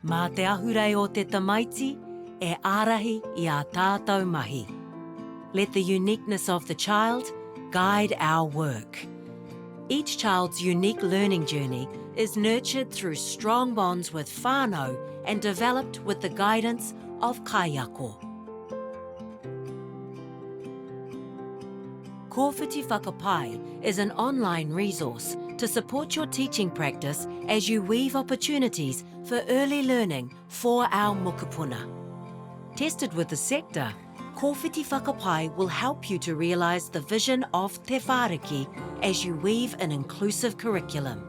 Mā te ahurei o te tamaiti, e ārahi I a tātou mahi. Let the uniqueness of the child guide our work. Each child's unique learning journey is nurtured through strong bonds with whānau and developed with the guidance of Kiako. Ko Whiti Whakapae is an online resource to support your teaching practice as you weave opportunities for early learning for our mokopuna. Tested with the sector, Ko Whiti Whakapae will help you to realise the vision of Te Whāriki as you weave an inclusive curriculum.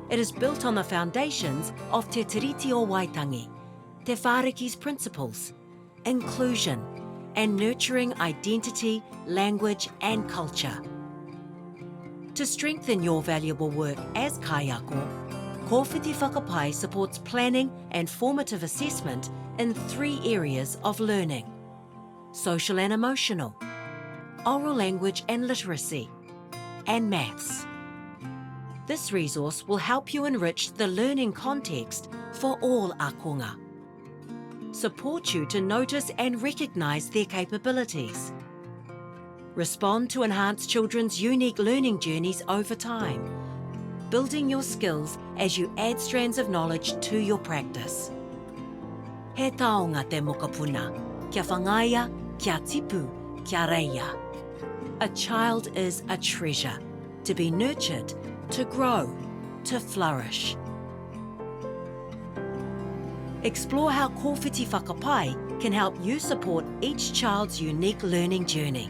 It is built on the foundations of Te Tiriti o Waitangi, Te Whāriki's principles, inclusion, and nurturing identity, language and culture. To strengthen your valuable work as kaiako, Ko Whiti Whakapae supports planning and formative assessment in 3 areas of learning: social and emotional, oral language and literacy, and maths. This resource will help you enrich the learning context for all akonga, support you to notice and recognise their capabilities, respond to enhance children's unique learning journeys over time, building your skills as you add strands of knowledge to your practice. He taonga te mokopuna, kia whangaia, kia tipu, kia reia. A child is a treasure, to be nurtured, to grow, to flourish. Explore how Ko Whiti Whakapae can help you support each child's unique learning journey.